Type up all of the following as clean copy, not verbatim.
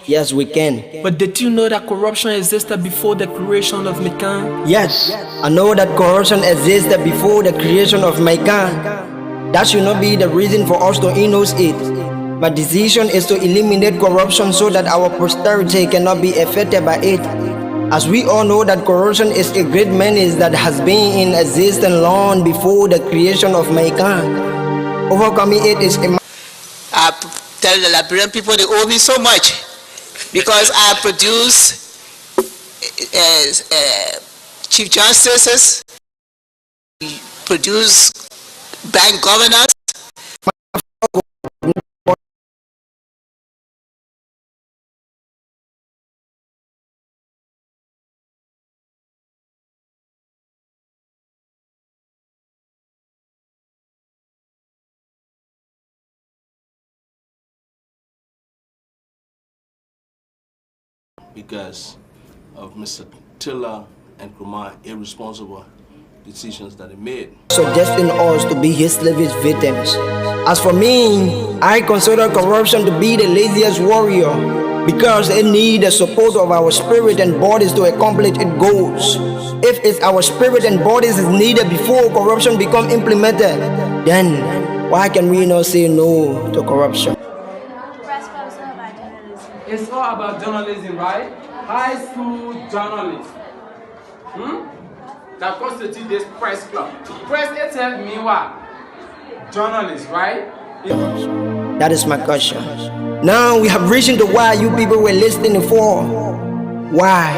Yes, we can. But did you know that corruption existed before the creation of mankind? Yes, I know that corruption existed before the creation of mankind. That should not be the reason for us to innocent it. My decision is to eliminate corruption so that our posterity cannot be affected by it. As we all know that corruption is a great menace that has been in existence long before the creation of mankind. Overcoming it is a... I tell the Liberian people they owe me so much because I produce chief justices, produce bank governors. Because of Mr. Tiller and Kumar irresponsible decisions that he made. Suggesting us to be his slavish victims. As for me, I consider corruption to be the laziest warrior because it needs the support of our spirit and bodies to accomplish its goals. If it's our spirit and bodies is needed before corruption become implemented, then why can we not say no to corruption? It's all about journalism, right? High school journalism. That constitutes this press club. Press itself mean what? Journalists, right? That is my question. Now we have reached into why you people were listening for. Why?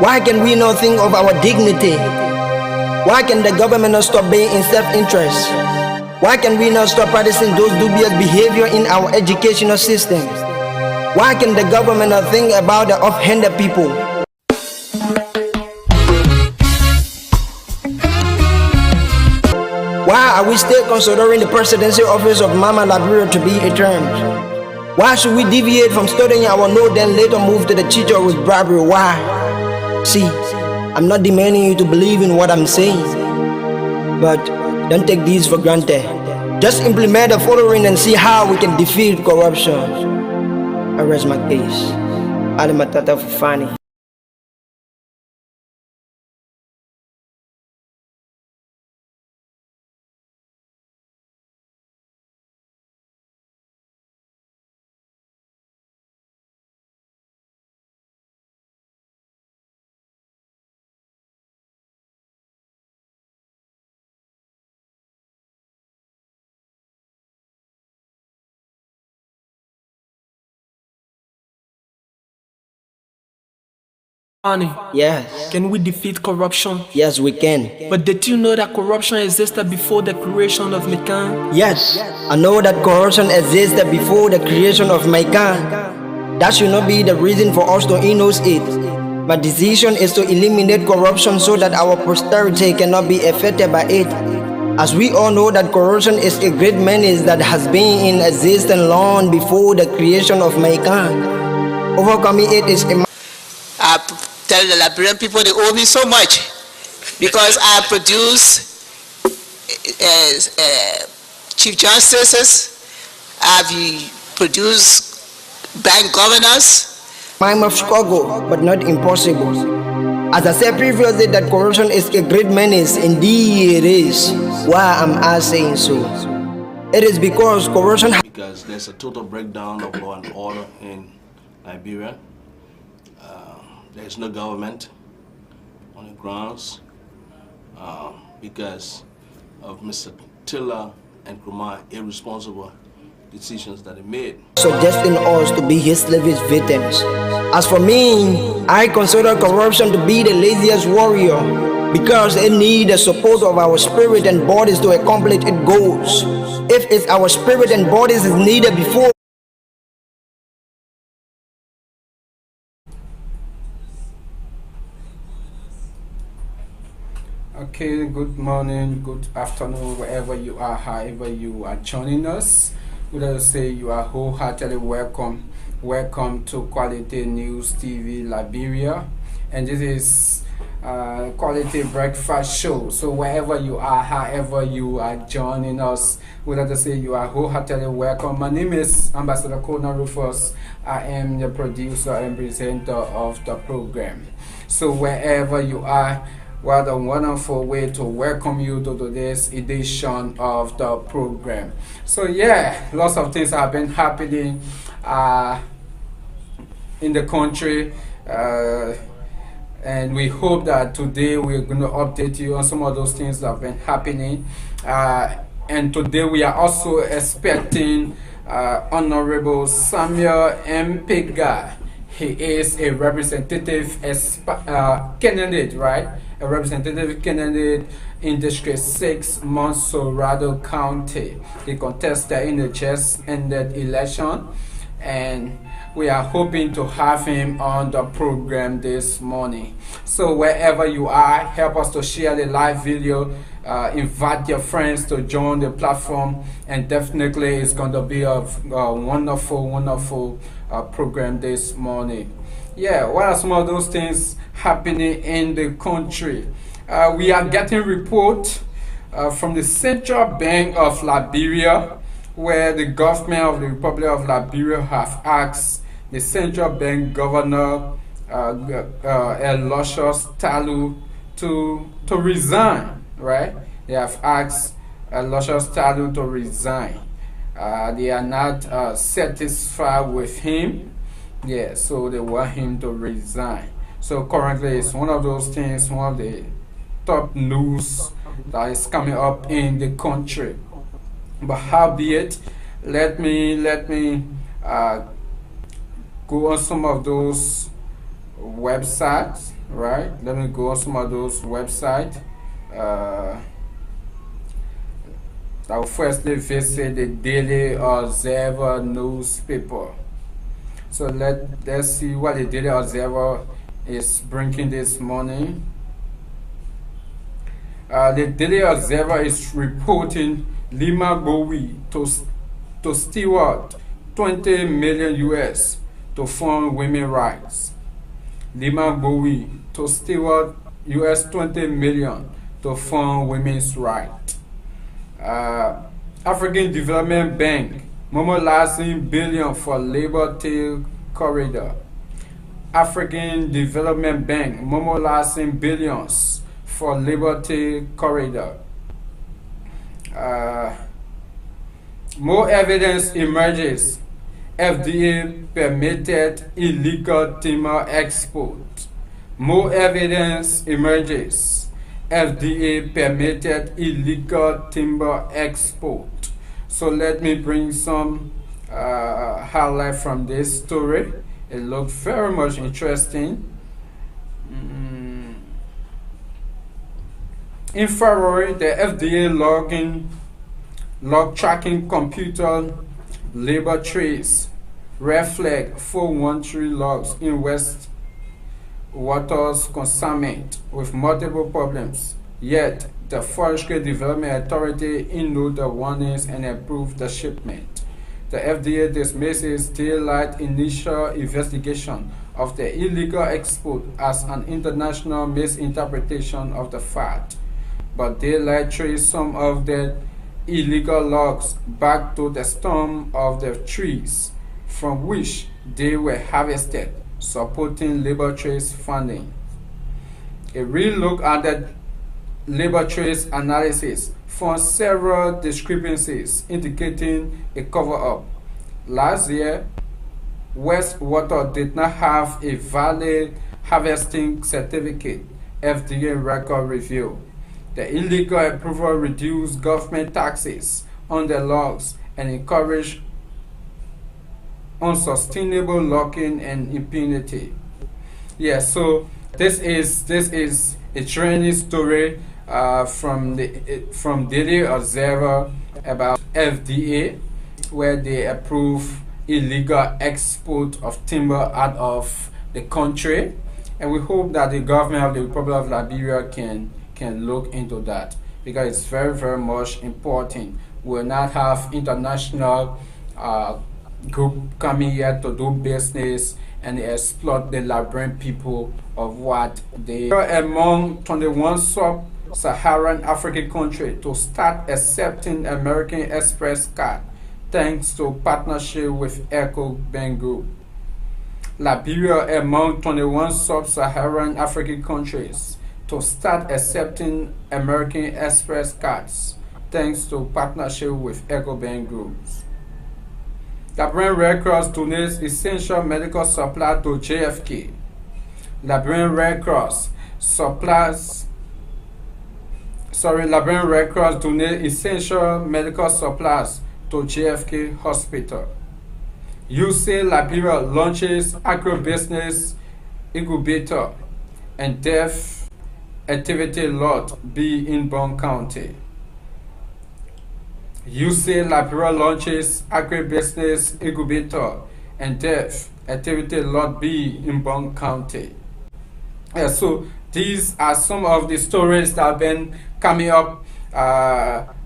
Why can we not think of our dignity? Why can the government not stop being in self-interest? Why can we not stop practicing those dubious behavior in our educational system? Why can the government not think about the off-handed people? Why are we still considering the presidential office of Mama Liberia to be a term? Why should we deviate from studying our note then later move to the teacher with bribery? Why? See, I'm not demanding you to believe in what I'm saying, but don't take these for granted. Just implement the following and see how we can defeat corruption. I rest my case. Alimatata Fufani. Yes. Can we defeat corruption? Yes, we can. But did you know that corruption existed before the creation of mankind? Yes, I know that corruption existed before the creation of mankind. That should not be the reason for us to innocent it. My decision is to eliminate corruption so that our posterity cannot be affected by it. As we all know that corruption is a great menace that has been in existence long before the creation of mankind. Overcoming it is a... I tell the Liberian people they owe me so much because I produce chief justices, I've produced bank governors. Time of struggle, but not impossible. As I said previously that corruption is a great menace, indeed it is. Why am I saying so? It is because corruption... Because there's a total breakdown of law and order in Liberia. There's no government on the grounds because of Mr. Tiller and Kumar irresponsible decisions that he made. Suggesting us to be his slavish victims. As for me, I consider corruption to be the laziest warrior because it needs the support of our spirit and bodies to accomplish its goals. If it's our spirit and bodies is needed before... Okay, good morning, good afternoon, wherever you are, however you are joining us. We like to say you are wholeheartedly welcome to Quality News TV Liberia, and this is quality breakfast show. So wherever you are, however you are joining us, we'd like to say you are wholeheartedly welcome. My name is Ambassador Kona Rufus. I am the producer and presenter of the program. So wherever you are, what a wonderful way to welcome you to today's edition of the program. So yeah, lots of things have been happening in the country, and we hope that today we're going to update you on some of those things that have been happening. And today we are also expecting Honorable Samuel M. PAYEGAR. He is a representative candidate, right? A representative candidate in District 6, Montserrado County. He contested in the just ended election, and we are hoping to have him on the program this morning. So wherever you are, help us to share the live video, invite your friends to join the platform, and definitely it's going to be a wonderful program this morning. Yeah, what are some of those things happening in the country? We are getting report from the Central Bank of Liberia, where the government of the Republic of Liberia have asked the Central Bank Governor Aloysius Talu to resign, right? They have asked Aloysius Talu to resign. They are not satisfied with him. Yeah, so they want him to resign. So currently it's one of those things, one of the top news that is coming up in the country. But howbeit, let me go on some of those websites, right? Let me go on some of those websites. I'll firstly visit the Daily Observer newspaper. So let's see what the Daily Observer is bringing this morning. The Daily Observer is reporting Lima Bowie to steward 20 million US to fund women's rights. Lima Bowie to steward US 20 million to fund women's rights. African Development Bank mobilizing billion for Liberty Corridor. African Development Bank mobilizing billions for Liberty Corridor. More evidence emerges. FDA permitted illegal timber export. More evidence emerges. FDA permitted illegal timber export. So let me bring some highlight from this story. It looks very much interesting. In February, the FDA log tracking computer labor trace red flag 413 logs in West Waters consignment with multiple problems. Yet the Forestry Development Authority ignored the warnings and approved the shipment. The FDA dismisses daylight initial investigation of the illegal export as an international misinterpretation of the fact, but daylight traced some of the illegal logs back to the stump of the trees from which they were harvested, supporting labor trace funding. A real look at the labor trace analysis found several discrepancies indicating a cover-up. Last year, Westwater did not have a valid harvesting certificate, FDA record review. The illegal approval reduced government taxes on the logs and encouraged unsustainable logging and impunity. Yeah, so this is a trending story from Daily Observer about FDA, where they approve illegal export of timber out of the country, and we hope that the government of the Republic of Liberia can look into that, because it's very much important. We will not have international group coming here to do business and exploit the Liberian people of what they are among 21 sub-Saharan African countries to start accepting American Express card thanks to partnership with Echo Bank Group. Liberia among 21 sub-Saharan African countries to start accepting American Express cards thanks to partnership with Echo Bank Groups. Liberian Red Cross donates essential medical supplies to JFK. Liberian Red Cross donates essential medical supplies to JFK Hospital. UC Liberia launches agribusiness incubator and deaf activity lot B in Bond County. UC Liberia launches agribusiness incubator and deaf activity lot B in Bond County. So these are some of the stories that have been coming up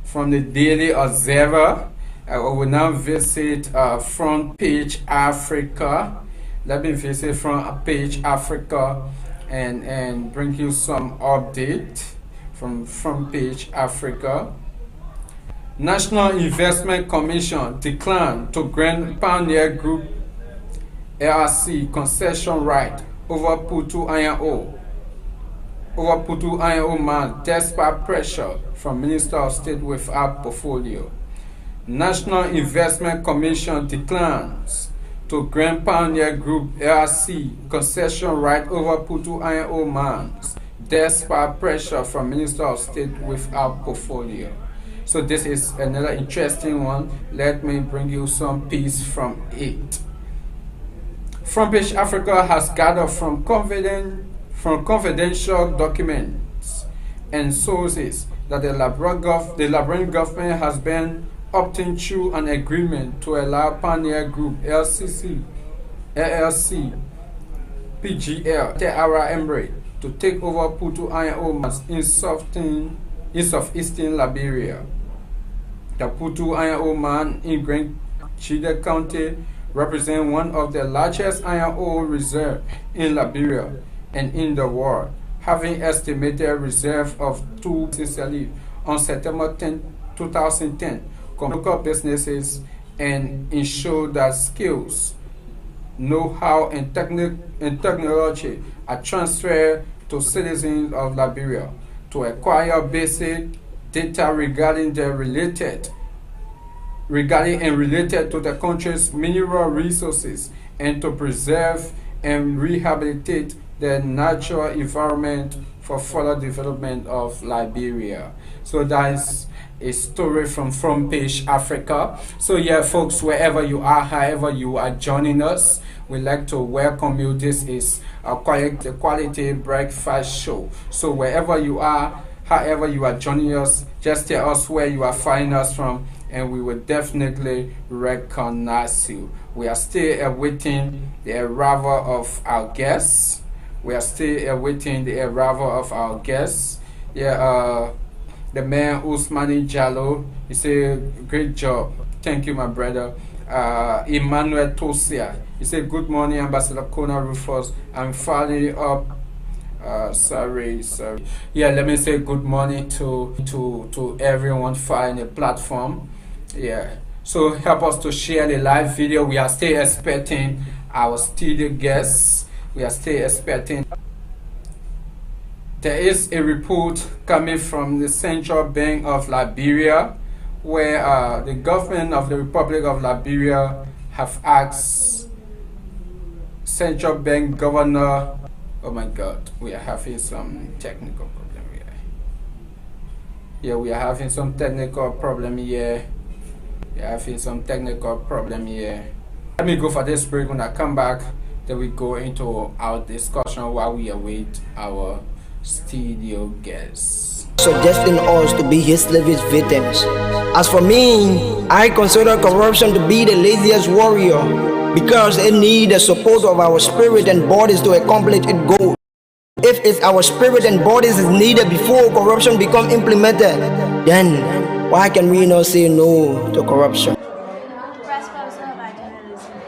from the Daily Observer. We will now visit Front Page Africa. Let me visit Front Page Africa and bring you some update from Front Page Africa. National Investment Commission declined to grant Pioneer Group LLC concession right over Putu Iron Ore mine despite pressure from Minister of State without portfolio. National Investment Commission declines to grant Pioneer Group LLC concession right over Putu Iron Ore mines despite pressure from Minister of State without portfolio. So this is another interesting one. Let me bring you some piece from it. Front Page Africa has gathered from confidential documents and sources that the Liberian government has been opting through an agreement to allow Pioneer Group LLC, PGL, the Arab Emirate, to take over Putu Iron Ore mines in southeastern Liberia. The Putu Iron Ore mine in Grand Chida County represents one of the largest iron ore reserves in Liberia and in the world, having estimated reserve of 2 on September 10, 2010. Local businesses and ensure that skills, know-how, and technology are transferred to citizens of Liberia to acquire basic data regarding related to the country's mineral resources and to preserve and rehabilitate the natural environment for further development of Liberia. So that is a story from Front Page Africa. So yeah, folks, wherever you are, however you are joining us, we'd like to welcome you. This is a quality breakfast show. So wherever you are, however you are joining us, just tell us where you are finding us from, and we will definitely recognize you. We are still awaiting the arrival of our guests. Yeah, the man Usmani Jallo, he said, great job. Thank you, my brother. Emmanuel Tosia, he said, good morning, Ambassador Kona Rufus. I'm following up. Sorry. Yeah, let me say good morning to everyone following the platform. Yeah, so help us to share the live video. We are still expecting our studio guests. There is a report coming from the Central Bank of Liberia, where the government of the Republic of Liberia have asked Central Bank Governor. Oh my God, we are having some technical problem here. Yeah, we are having some technical problem here. Let me go for this break. When I come back, then we go into our discussion while we await our studio guests. Suggesting us to be his slavish victims. As for me, I consider corruption to be the laziest warrior, because it needs the support of our spirit and bodies to accomplish its goal. If it's our spirit and bodies is needed before corruption become implemented, then why can we not say no to corruption?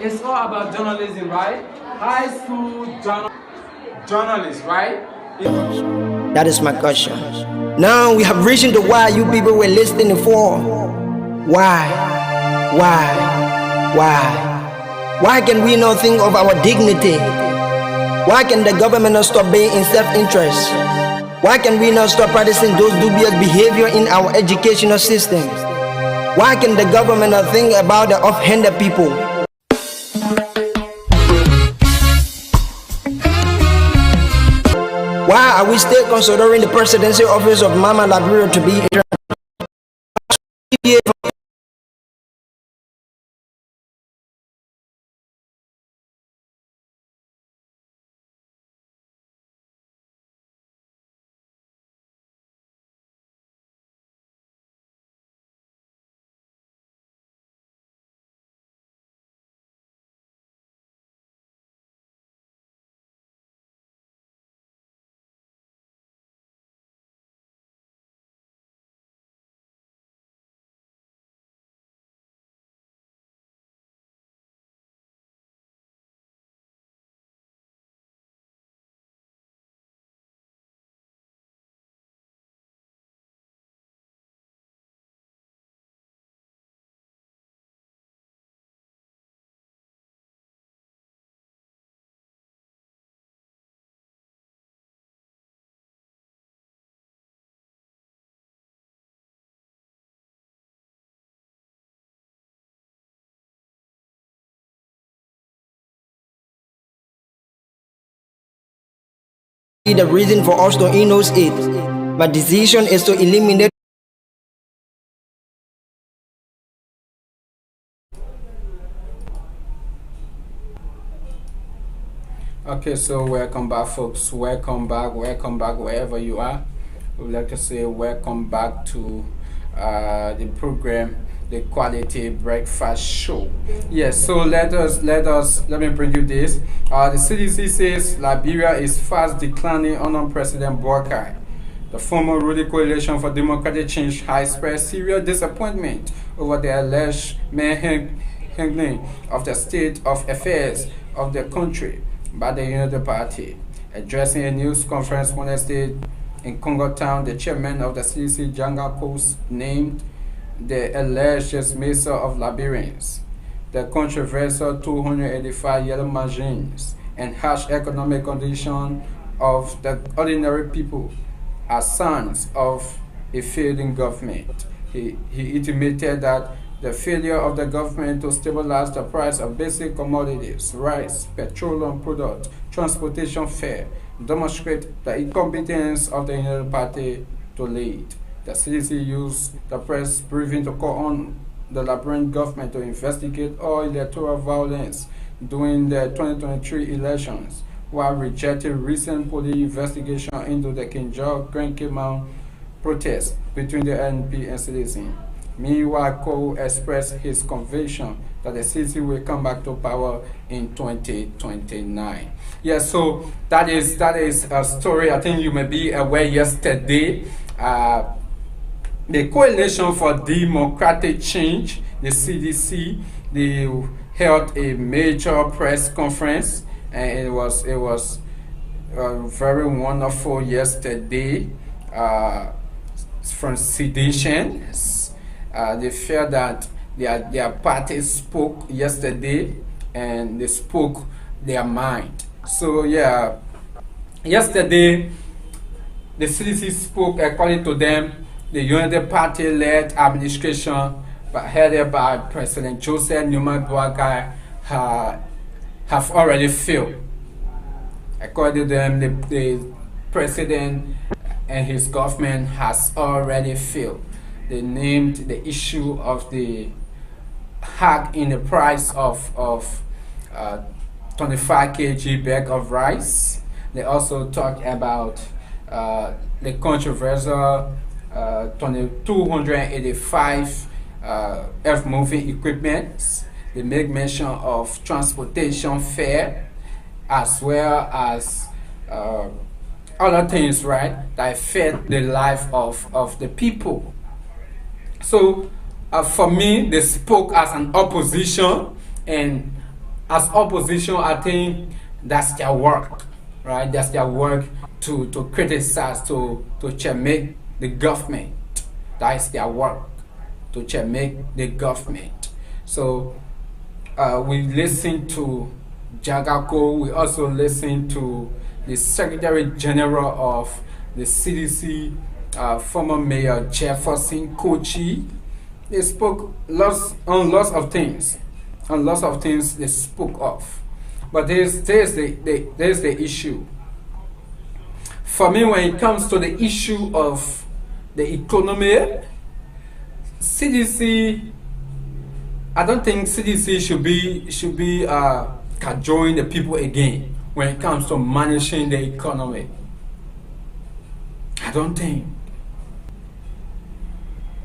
it's all about journalism, right? High school journalists, right? That is my question. Now we have reached the why you people were listening for. Why? Why can we not think of our dignity? Why can the government not stop being in self-interest? Why can we not stop practicing those dubious behavior in our educational system? Why can the government not think about the off-handed people? Why are we still considering the presidency office of Mama Liberia to be a the reason for us to innocate? My decision is to eliminate. Okay, so welcome back, folks. Welcome back wherever you are. We would like to say welcome back to the program, the Quality Breakfast Show. Yes, so let me bring you this. The CDC says Liberia is fast declining under President Boakai. The former ruling coalition for democratic change has expressed serious disappointment over the alleged manhandling of the state of affairs of the country by the United Party. Addressing a news conference Wednesday in Congo Town, the chairman of the CDC, Janga Kos, named the alleged dismissal of Liberians, the controversial 285 yellow machines, and harsh economic condition of the ordinary people as signs of a failing government. He intimated that the failure of the government to stabilize the price of basic commodities, rice, petroleum products, transportation fare, demonstrate the incompetence of the United Party to lead. The CDC used the press briefing to call on the Liberian government to investigate all electoral violence during the 2023 elections, while rejecting recent police investigation into the Kinjal Grand Kimau protests between the NP and CDC. Meanwhile, Cole expressed his conviction that the CDC will come back to power in 2029. Yes, so that is a story I think you may be aware yesterday. The Coalition for Democratic Change, the CDC, they held a major press conference, and it was very wonderful yesterday. From seditions. They felt that their party spoke yesterday and they spoke their mind. So yeah, yesterday the CDC spoke according to them. The United Party-led administration, headed by President Joseph Newman Boakai, have already failed. According to them, the president and his government has already failed. They named the issue of the hack in the price of 25 kg bag of rice. They also talked about the controversial 285 earth-moving equipment. They make mention of transportation fare as well as other things, right, that affect the life of the people. So for me, they spoke as an opposition, and as opposition, I think that's their work, right? That's their work to criticize, to checkmate the government. That is their work, to checkmate the government. So we listen to Jagako. We also listen to the Secretary General of the CDC, former Mayor Jefferson Kochi. They spoke on lots of things. On lots of things they spoke of. But there's the issue. For me, when it comes to the issue of the economy, CDC, I don't think CDC should be cajoling the people again when it comes to managing the economy. I don't think.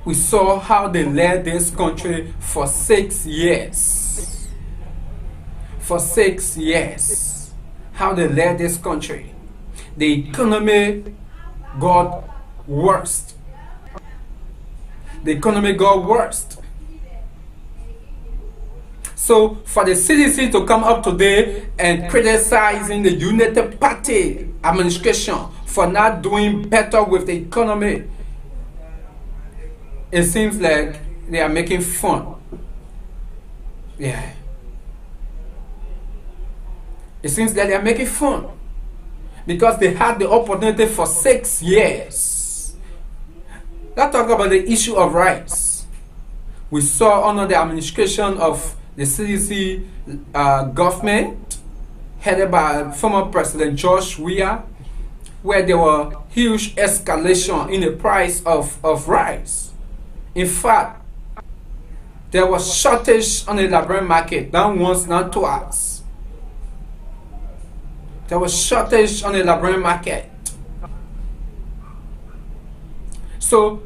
We saw how they led this country for 6 years. For 6 years. How they led this country. The economy got worse. The economy got worse. So for the CDC to come up today and criticizing the United Party administration for not doing better with the economy, it seems like they are making fun. Yeah. It seems that they are making fun. Because they had the opportunity for 6 years. Let's talk about the issue of rights. We saw under the administration of the CDC government, headed by former President George Weah, where there were huge escalation in the price of rice. In fact, there was shortage on the Liberian market, not once, not twice. There was shortage on the Liberian market. So,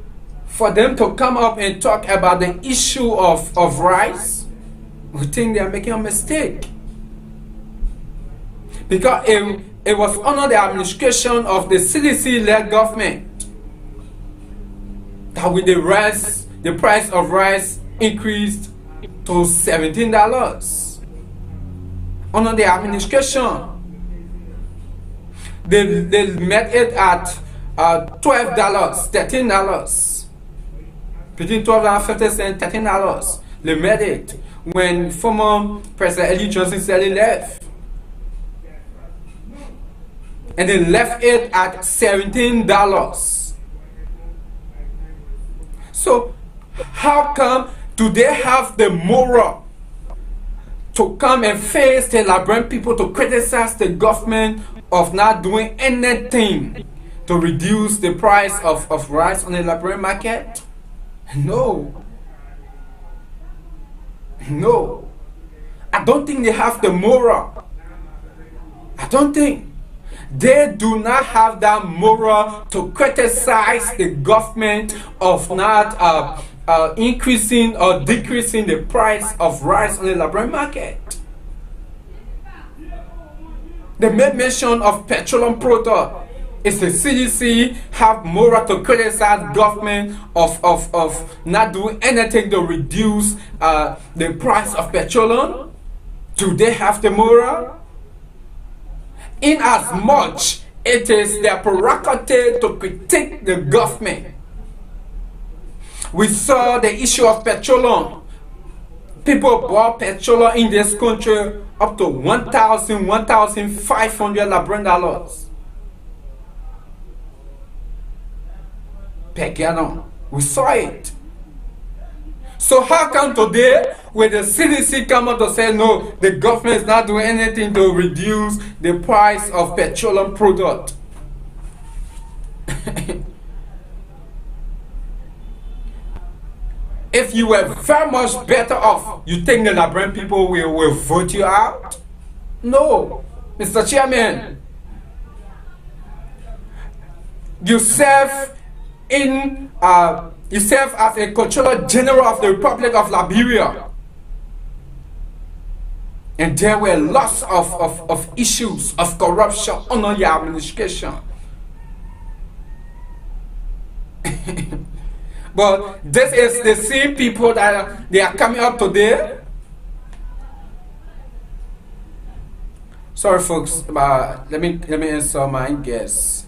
for them to come up and talk about the issue of rice, we think they are making a mistake. Because it was under the administration of the CDC-led government that with the price of rice increased to $17. Under the administration, they met it at $12, $13. Between $12.50 and $13. They made it when former President Eli Johnson said he left. And they left it at $17. So, how come do they have the moral to come and face the Liberian people to criticize the government of not doing anything to reduce the price of rice on the Liberian market? No. No. I don't think they have the moral. I don't think. They do not have that moral to criticize the government of not increasing or decreasing the price of rice on the Liberian market. They made mention of petroleum product. Is the CDC have moral to criticize government of not doing anything to reduce the price of petroleum? Do they have the moral? In as much it is their prerogative to critique the government. We saw the issue of petroleum. People bought petroleum in this country up to $1,000, $1,500 Liberian dollars per gallon. We saw it. So how come today, when the CDC come out to say no, the government is not doing anything to reduce the price of petroleum product? If you were very much better off, you think the Liberian people will vote you out? No, Mr. Chairman. You serve as a Controller General of the Republic of Liberia. And there were lots of issues of corruption under your administration. But this is the same people that they are coming up today Sorry, folks. Let me answer my guess.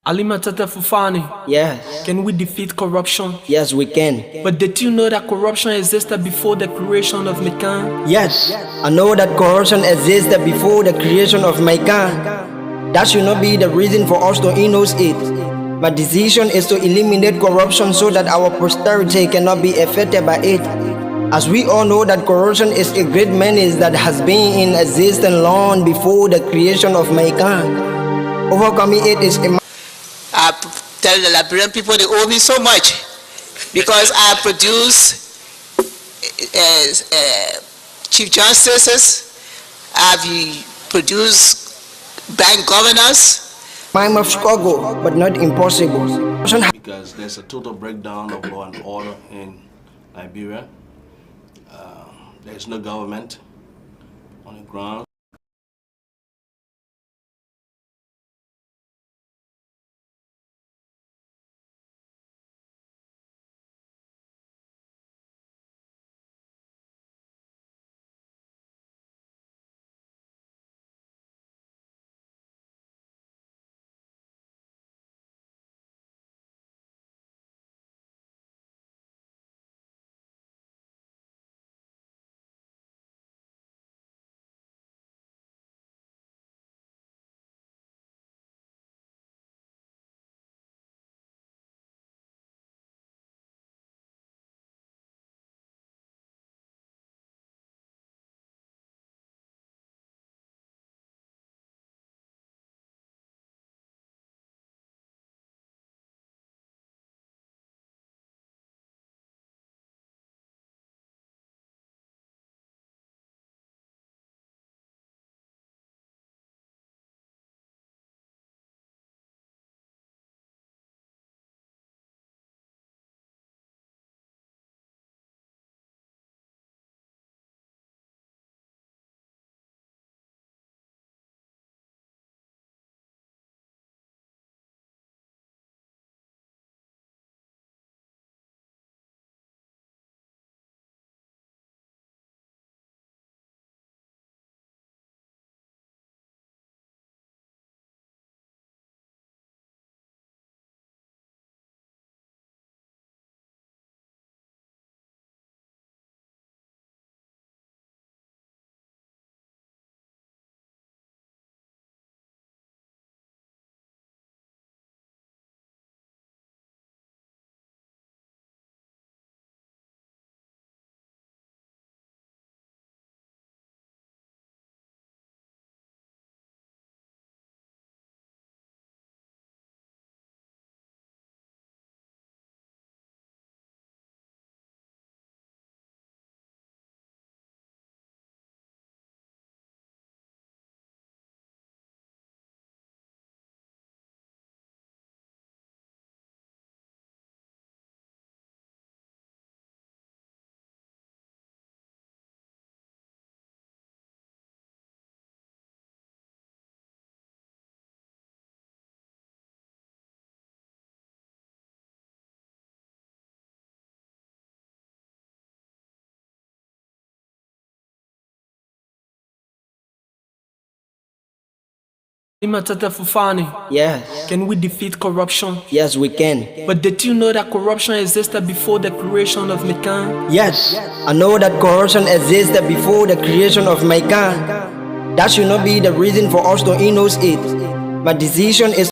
Alima Tata Fufani, Yes. can we defeat corruption? Yes, we can. But did you know that corruption existed before the creation of Mekan? Yes, I know that corruption existed before the creation of my kind. That should not be the reason for us to endorse it. My decision is to eliminate corruption so that our posterity cannot be affected by it. As we all know that corruption is a great menace that has been in existence long before the creation of mankind. Overcoming it is a I tell the Liberian people they owe me so much because I produce chief justices, I've produced bank governors. time of struggle, but not impossible. because there's a total breakdown of law and order in Liberia. There's no government on the ground. Matata Fufani, Yes. can we defeat corruption? Yes, we can. But did you know that corruption existed before the creation of mankind? Yes, I know that corruption existed before the creation of mankind. That should not be the reason for us to innocate it. My decision is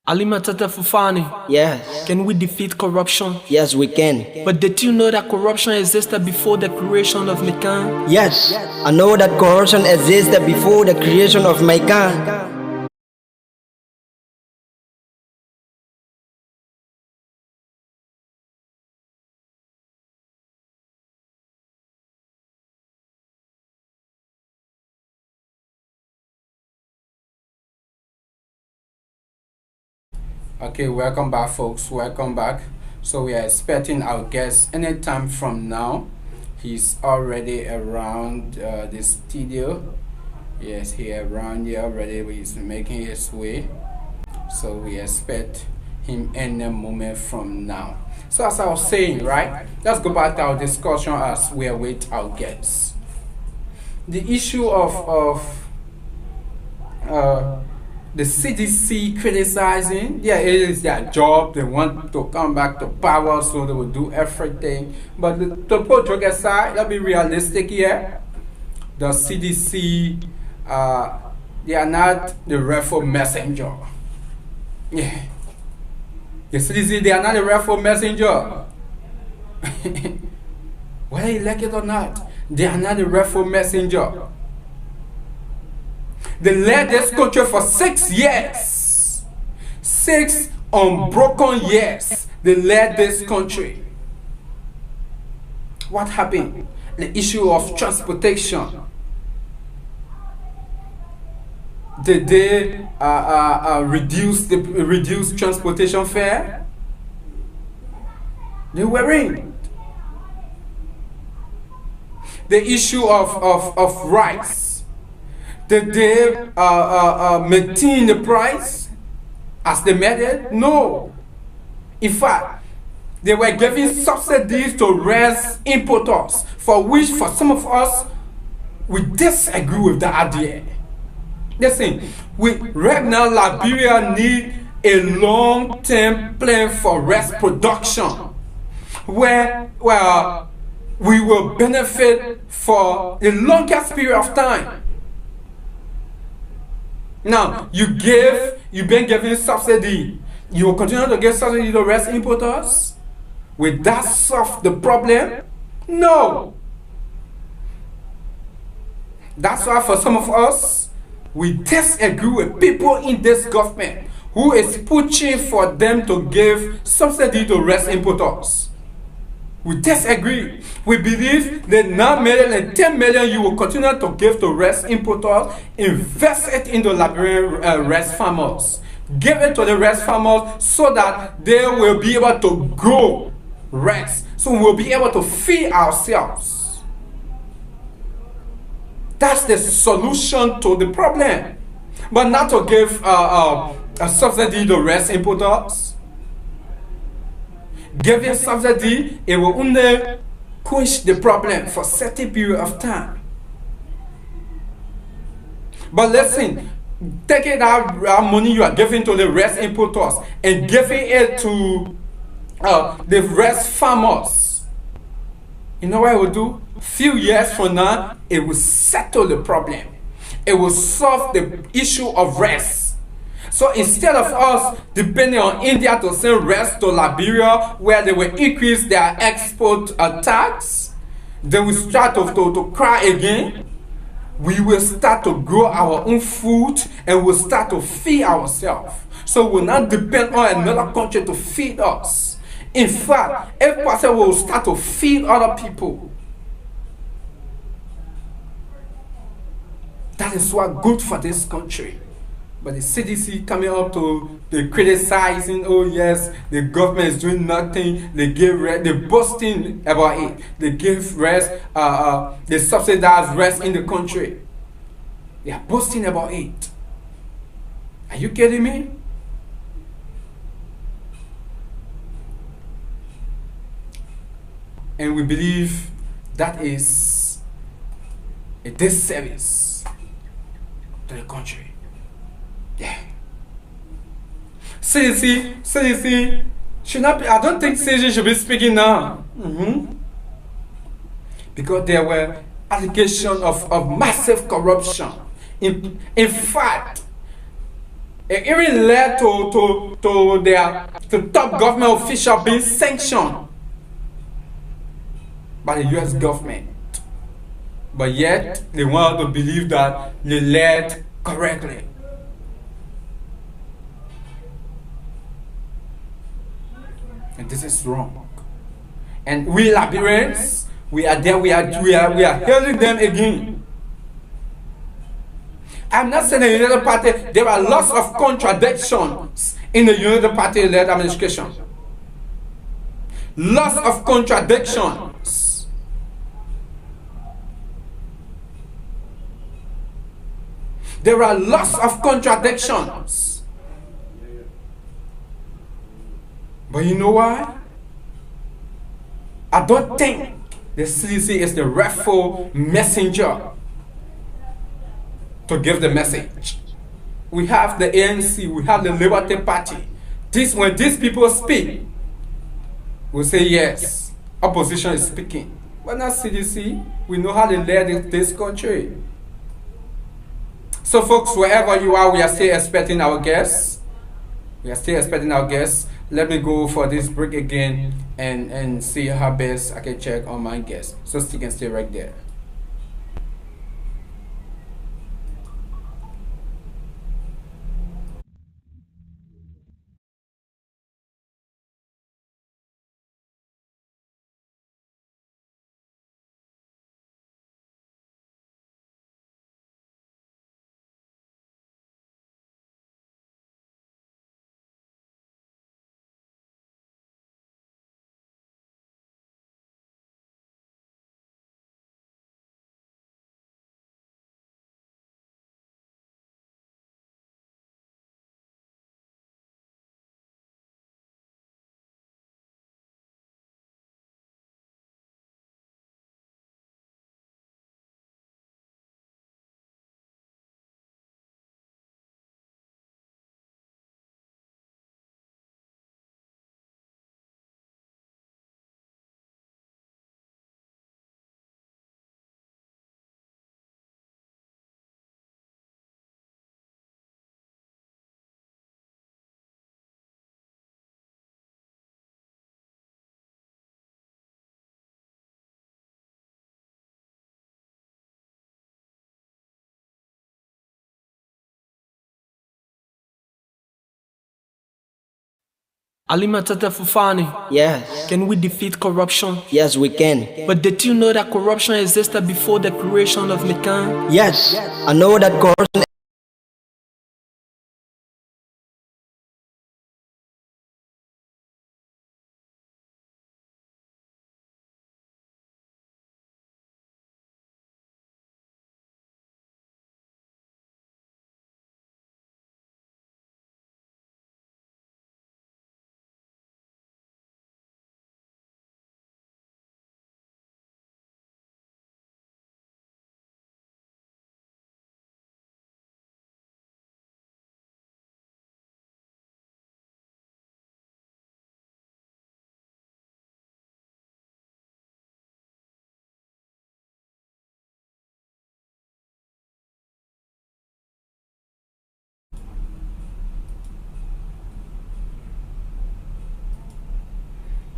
Ali Matata Fufani, yes. can we defeat corruption? Yes, we can. But did you know that corruption existed before the creation of mankind? Yes, I know that corruption existed before the creation of mankind. Okay, welcome back, folks. Welcome back. So we are expecting our guest anytime from now. He's already around the studio. Yes, he around here already. He's making his way. So we expect him any moment from now. So as I was saying, right? Let's go back to our discussion as we await our guests. The issue of the CDC criticizing, yeah, it is their job. They want to come back to power, so they will do everything. But to put joke aside, let's be realistic here. The CDC, they are not the rightful messenger. Yeah, the CDC, they are not the rightful messenger. Whether you like it or not, they are not the rightful messenger. They led this country for 6 years. 6 unbroken years. They led this country. What happened? The issue of transportation. Did they reduce transportation fare? They weren't. The issue of rice. Did they maintain the price as they made it? No. In fact, they were giving subsidies to rice importers, for which, for some of us, we disagree with the idea. Listen, right now Liberia need a long-term plan for rice production, where we will benefit for the longest period of time. Now, you've been giving subsidy. You will continue to give subsidy to rice importers? Will that solve the problem? No. That's why for some of us, we disagree with people in this government who is pushing for them to give subsidy to rice importers. We disagree. We believe the 9 million and 10 million you will continue to give to rice importers, invest it in the Liberian rice farmers. Give it to the rice farmers so that they will be able to grow rice. So we'll be able to feed ourselves. That's the solution to the problem. But not to give a subsidy to rice importers. Giving subsidy, it will only quench the problem for a certain period of time. But listen, taking that money you are giving to the rice importers and giving it to the rice farmers, you know what it will do? Few years from now, it will settle the problem. It will solve the issue of rice. So instead of us depending on India to send rice to Liberia, where they will increase their export tax, they will start to cry again. We will start to grow our own food and we'll start to feed ourselves. So we'll not depend on another country to feed us. In fact, if possible, we'll start to feed other people. That is what good for this country. But the CDC coming up to the criticizing, oh yes, the government is doing nothing. They're boasting about it. They give rest, they subsidize rest in the country. They are boasting about it. Are you kidding me? And we believe that is a disservice to the country. Yeah. CDC should not be, I don't think CDC should be speaking now. Because there were allegations of massive corruption. In fact, it even led to top government officials being sanctioned by the US government. But yet, they want to believe that they led correctly. And this is wrong. And we Liberians, we are there, we are hailing them again. I'm not saying the United Party, there are lots of contradictions in the United Party-led administration. Lots of contradictions. There are lots of contradictions. But you know why? I don't think the CDC is the rightful messenger to give the message. We have the ANC, we have the Liberty Party. When these people speak, we say yes, opposition is speaking. But not CDC, we know how they lead this country. So folks, wherever you are, we are still expecting our guests. Let me go for this break again and see how best I can check on my guests. So stick and stay right there. Ali Matata Fufani, Yes. can we defeat corruption? Yes, we can. But did you know that corruption existed before the creation of Mekan? Yes, I know that corruption.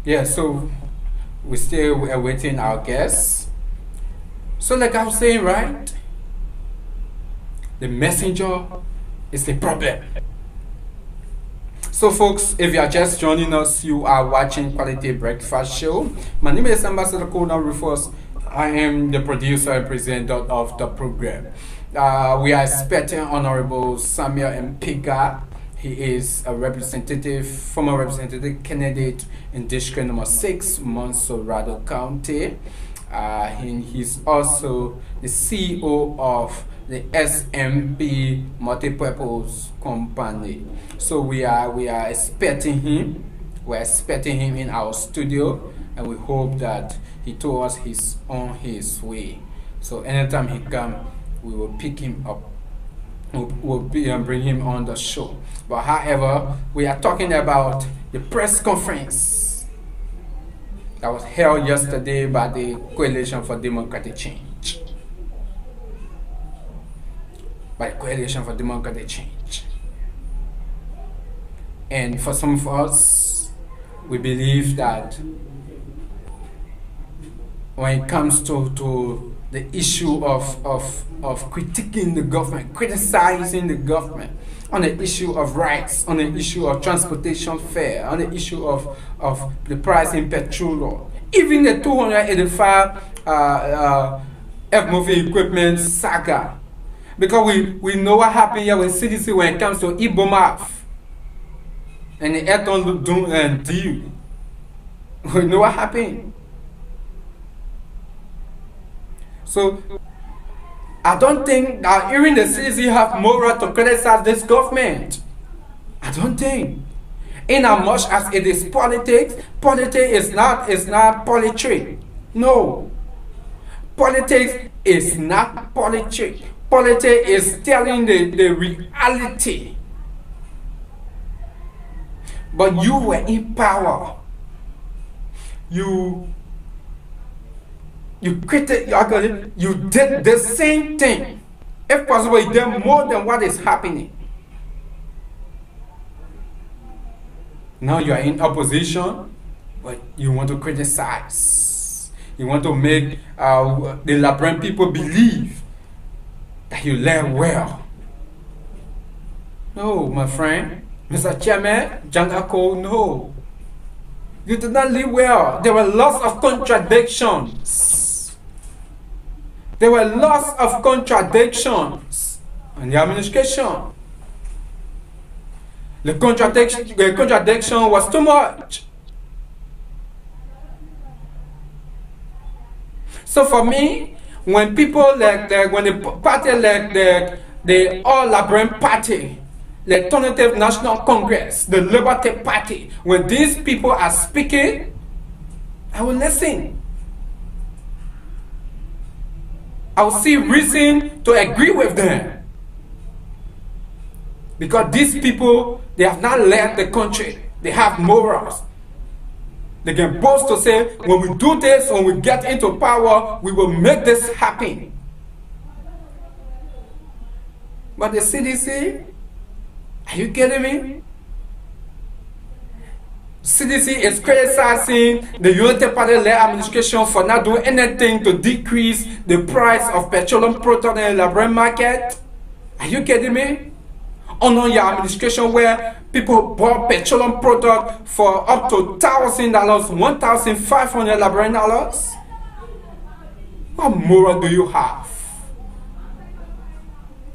Yeah, so we still awaiting our guests. So like I was saying, right? The messenger is the problem. So folks, if you are just joining us, you are watching Quality Breakfast Show. My name is Ambassador Kona Rufus. I am the producer and presenter of the program. We are expecting Honorable Samuel M. PAYEGAR. He is a representative, former representative candidate in District Number 6, MONTSERRADO County. He's also the CEO of the SMP Multipurpose Company. So we are expecting him. We're expecting him in our studio, and we hope that he told us he's on his way. So anytime he comes, we will pick him up. We'll bring him on the show. But however, we are talking about the press conference that was held yesterday by the Coalition for Democratic Change. By the Coalition for Democratic Change. And for some of us, we believe that when it comes to the issue of critiquing the government, criticizing the government, on the issue of rights, on the issue of transportation fare, on the issue of the price in petrol, even the 285 F-moving equipment saga. Because we know what happened here with CDC when it comes to Ibomaf and the Eton Doom and deal. We know what happened. So I don't think that even the CDC have moral to criticize this government. I don't think. In as much as it is politics, politics is not politics. No. Politics is not politics. Politics is telling the reality. But you were in power. You did the same thing. If possible, you did more than what is happening. Now you are in opposition, but you want to criticize. You want to make the Labrador people believe that you led well. No, my friend, Mr. Chairman, Jangako, no. You did not live well. There were lots of contradictions. There were lots of contradictions in the administration. The contradiction was too much. So for me, when people when the party like the All Labrador Party, the Alternative National Congress, the Liberty Party, when these people are speaking, I will listen. I will see reason to agree with them. Because these people, they have not led the country. They have morals. They can boast to say, when we do this, when we get into power, we will make this happen. But the CDC, are you kidding me? CDC is criticizing the United Party-led administration for not doing anything to decrease the price of petroleum product in the Labrador market. Are you kidding me? Under your administration, where people bought petroleum product for up to $1,000, $1,500 Liberian dollars? What moral do you have?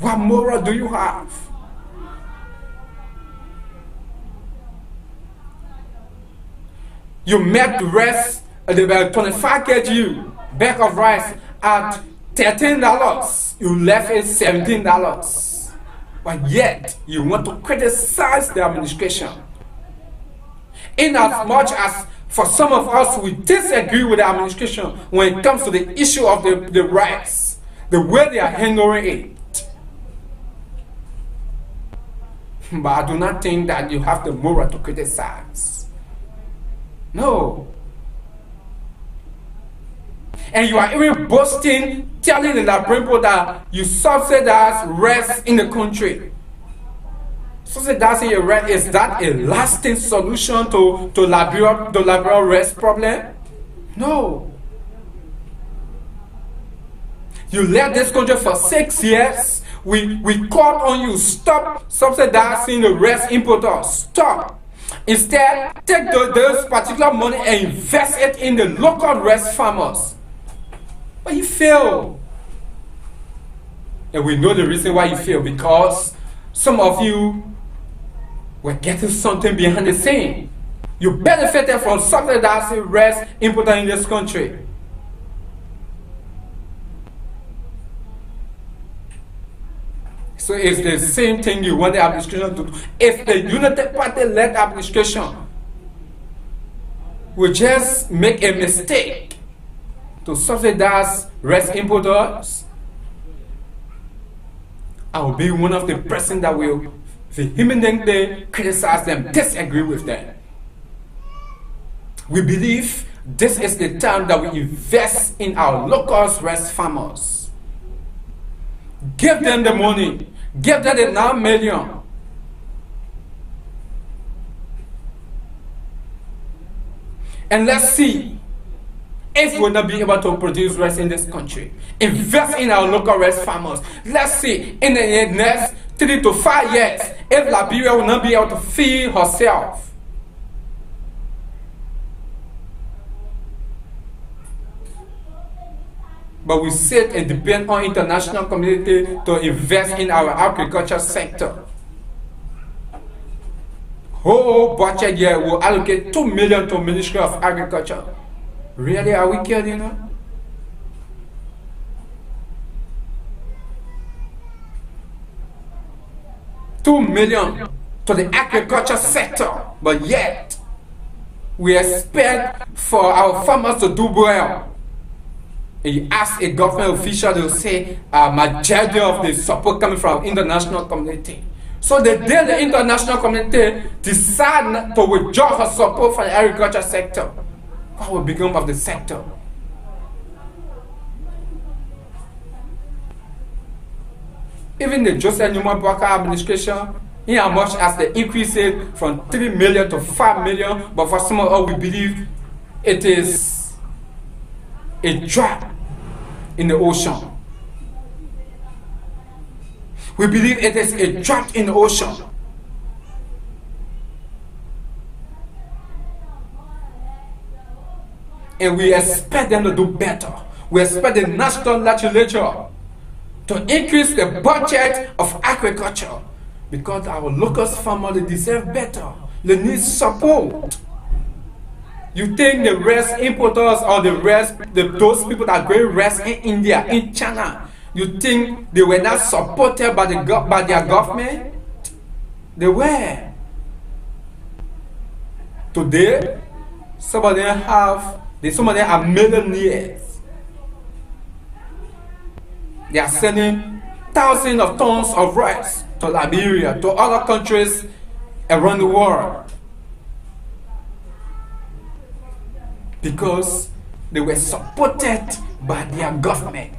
What moral do you have? You met the rest of the 25 kg bag of rice at $13. You left it $17. But yet, you want to criticize the administration. In as much as for some of us, we disagree with the administration when it comes to the issue of the rice, the way they are handling it. But I do not think that you have the moral to criticize. No. And you are even boasting, telling the Liberian people that you subsidize rice in the country. Subsidizing your rice, is that a lasting solution to the Liberian rice problem? No. You led this country for 6 years. We called on you, stop subsidizing the rice importers. Stop. Instead, take those particular money and invest it in the local rice farmers. But you fail. And we know the reason why you fail, because some of you were getting something behind the scene. You benefited from subsidizing rice imported in this country. So it's the same thing you want the administration to do. If the United Party-led administration will just make a mistake to subsidize rice importers, I will be one of the persons that will vehemently criticize them, disagree with them. We believe this is the time that we invest in our local rice farmers. Give them the money. Give them the 9 million. And let's see if we'll not be able to produce rice in this country. Invest in our local rice farmers. Let's see in the next 3 to 5 years if Liberia will not be able to feed herself. But we sit and depend on international community to invest in our agriculture sector. Whole budget year will allocate 2 million to Ministry of Agriculture. Really, are we kidding? You 2 million to the agriculture sector, but yet we expect for our farmers to do well. And you ask a government official, they will say majority of the support coming from international community. So the day the international community decide not to withdraw her support from the agriculture sector, what will become of the sector? Even the Joseph Newman Barker administration, in as much as they increase it from 3 million to 5 million, but for some of us we believe it is a drop in the ocean. We believe it is a drop in the ocean. And we expect them to do better. We expect the national legislature to increase the budget of agriculture, because our local farmers deserve better. They need support. You think the rice importers or those people that grow rice in India, in China, you think they were not supported by their government? They were. Today, some of them are millionaires. They are sending thousands of tons of rice to Liberia, to other countries around the world, because they were supported by their government.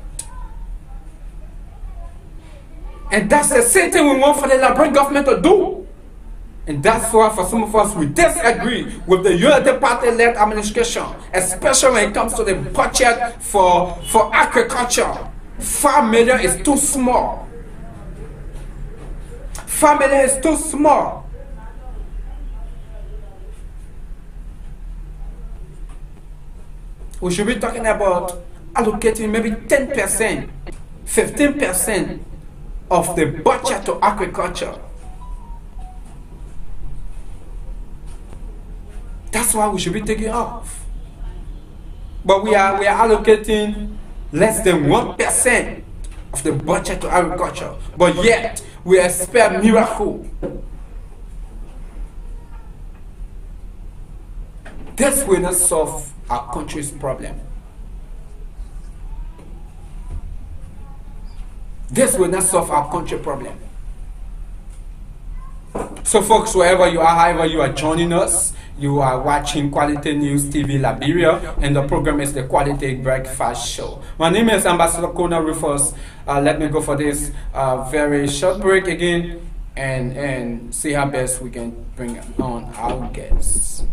And that's the same thing we want for the Liberian government to do. And that's why for some of us we disagree with the United Party-led administration, especially when it comes to the budget for agriculture. 5 million is too small. family is too small. We should be talking about allocating maybe 10%, 15% of the budget to agriculture. That's why we should be taking off. But we are allocating less than 1% of the budget to agriculture. But yet we expect miracle. This will not solve our country's problem. This will not solve our country problem. So folks, wherever you are, however you are joining us, you are watching Quality News TV Liberia, and the program is the Quality Breakfast Show. My name is Ambassador Kona Rufus. Let me go for this very short break again and see how best we can bring on our guests.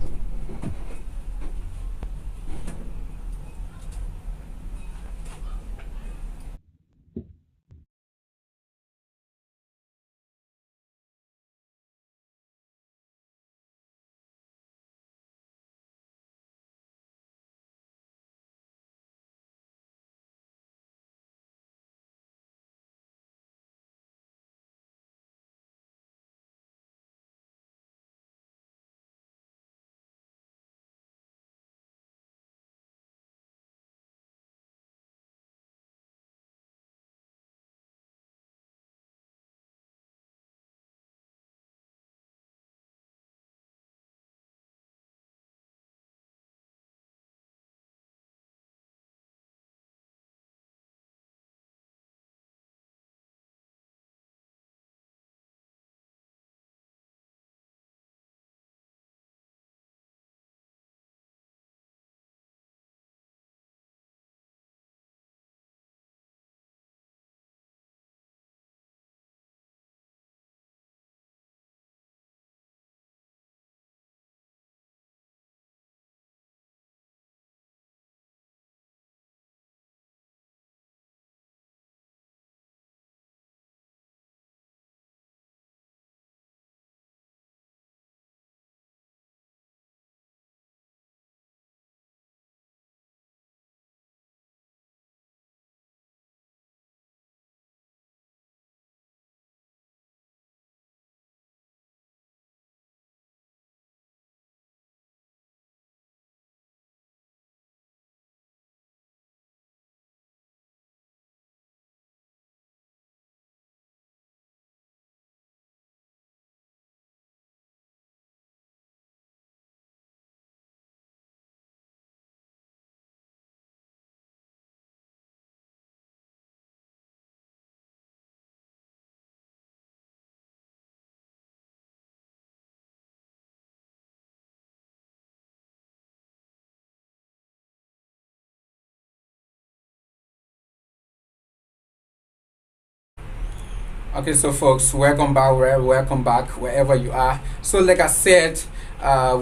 Okay, so folks, welcome back wherever you are. So like I said,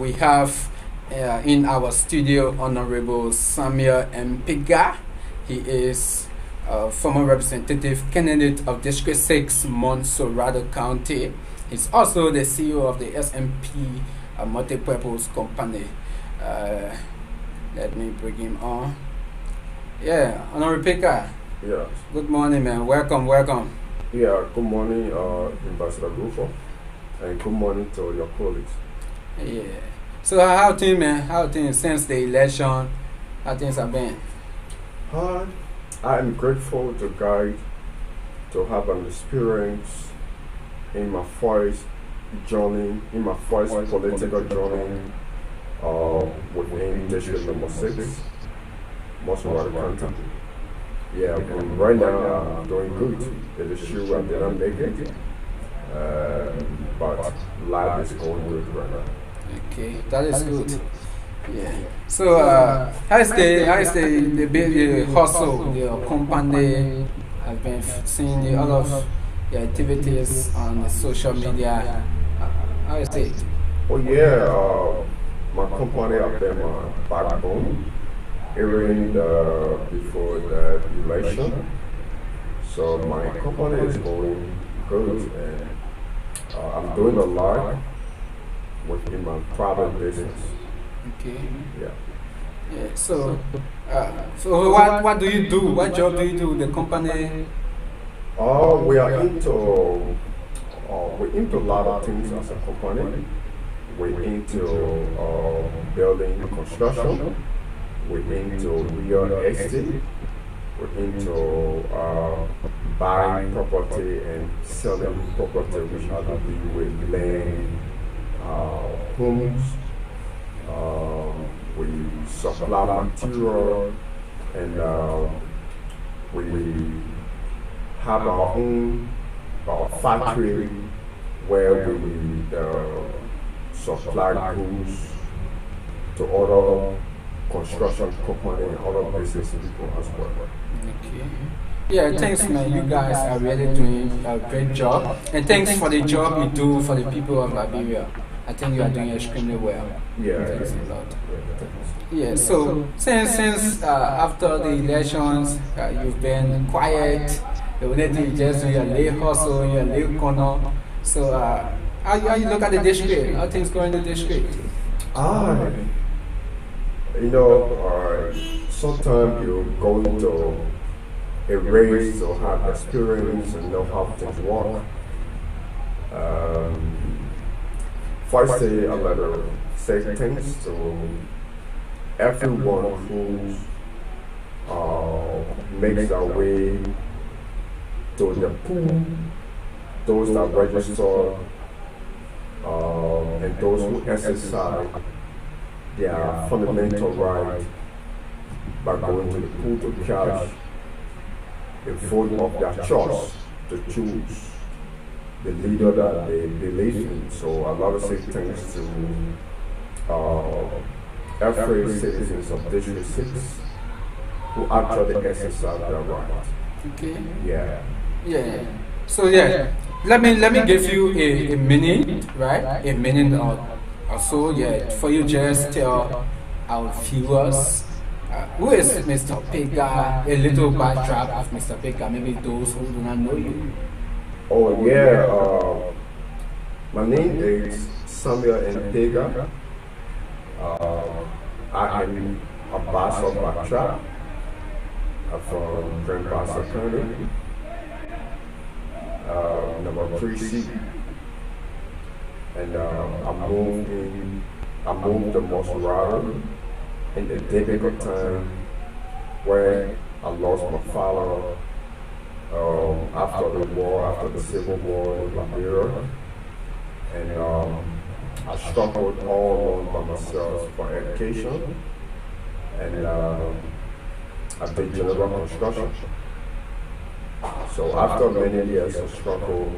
we have in our studio Honorable Samuel MPAYEGAR. He is a former representative candidate of District 6, Montserrado County. He's also the CEO of the SMP Multipurpose Company. Let me bring him on. Yeah, Honorable MPAYEGAR. Yeah. Good morning, man. Welcome. Yeah, good morning, Ambassador Rufo, and good morning to your colleagues. Yeah. So how things, man? How things since the election? How things have been? I am grateful to God to have an experience in my first journey, political journey within District number 6, Montserrado County. Yeah, right now I'm doing good. It is true I didn't make it, but life is going good right now. Okay, that is good. Yeah. So how is the big hustle? Your company? I've been seeing a lot of your activities on the social media. How is it? Oh yeah, my company have been my backbone. Even before the election, so my company is going good, and I'm doing a lot within my private business. Okay. Yeah. Yeah. So what do you do? What job do you do? The company. We're into a lot of things as a company. We're into building construction. We're into real estate. We're into buying property and selling property, which has to do with land, homes. We supply material, and we have our factory where we supply goods to other construction company and other business people as well. Okay. Yeah, thanks, man. You guys are really doing a great job, and thanks for the job you do for the people of Liberia. I think you are doing extremely well. Yeah. Thanks a lot. Yeah, thanks. Yeah. So since after the elections, you've been quiet. The only thing you just do your little hustle, your little corner. So how you look at the district? How things going in the district? Sometimes you go into a race or have experience and know how things work. First, I let her say things to everyone who makes their way to the pool, those that register, and those who exercise their fundamental right by going to the pool to catch a vote of their choice to choose the leader that they believe in. So I love to say thanks to every citizens of District 6 who actually exercise their right. Okay. Yeah. Yeah. So yeah, let me give you a minute, right? A minute or so. Yeah, for you just tell our viewers who is Mr. PAYEGAR, a little backdrop of Mr. PAYEGAR, maybe those who do not know you. Oh yeah, my name is Samuel N. PAYEGAR. I am a boss of Batra from Grand Bassa County, number 3C, and I moved to MONTSERRADO in the difficult time where I lost my father after the war, after the civil war in Liberia, and I struggled all alone by myself for education, and I did general construction. So after many years of struggle,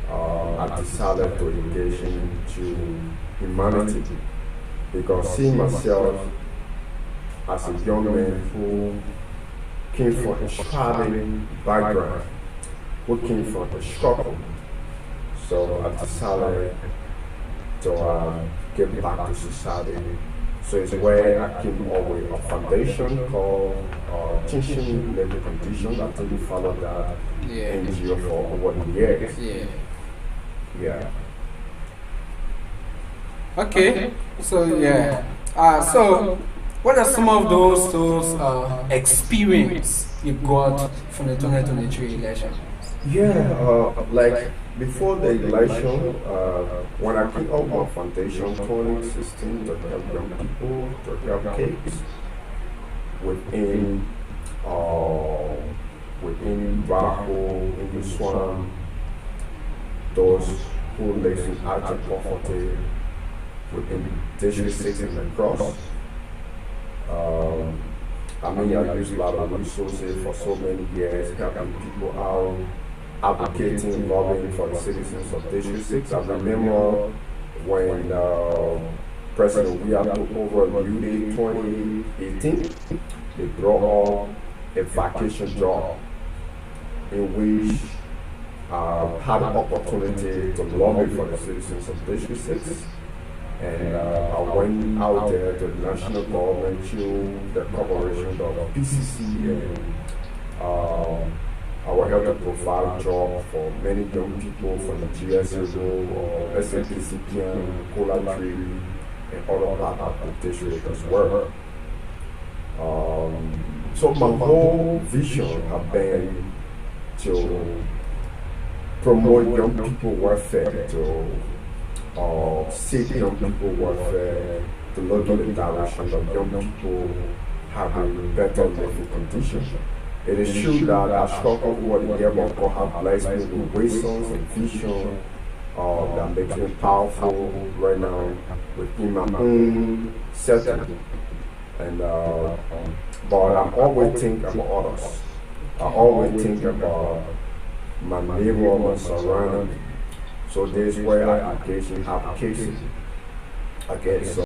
I decided to engage into humanity, because seeing myself as a young man who came from a striving background, who came from a struggle. So I decided to give back to society. So it's where I came up with a foundation called Teaching Living Conditions. I think we followed that NGO for over years. Yeah. Yeah. Okay. So yeah. So what are some of those experience you got from the 2023 election? Yeah, like before the election, when I kicked off my foundation 2016 to help young people, to help kids within Bajo, in the swamp, those who live in abject poverty within District 6 and the cross. I used a lot of resources for so many years, helping people out, advocating, lobbying for the citizens of District 6. I remember when President Weah took over UD 2018, they brought up a vacation job in which I had an opportunity to lobby for the citizens of District 6. And I went out there to the national government through the corporation of PCC and I will help to provide jobs for many young people from the GSO or SAPCPM, Cola Tree, and other parts of the district as well. So my whole vision has been to promote young people welfare, to seek young people welfare, to look in the direction of young people having better living conditions. It is true that I struggle over the year, but God has blessed me with wisdom and vision that makes me powerful right now within my own setting. And but I'm always thinking about others. I always think about my neighbor, my surrounding. So this is where I engage in application. I guess.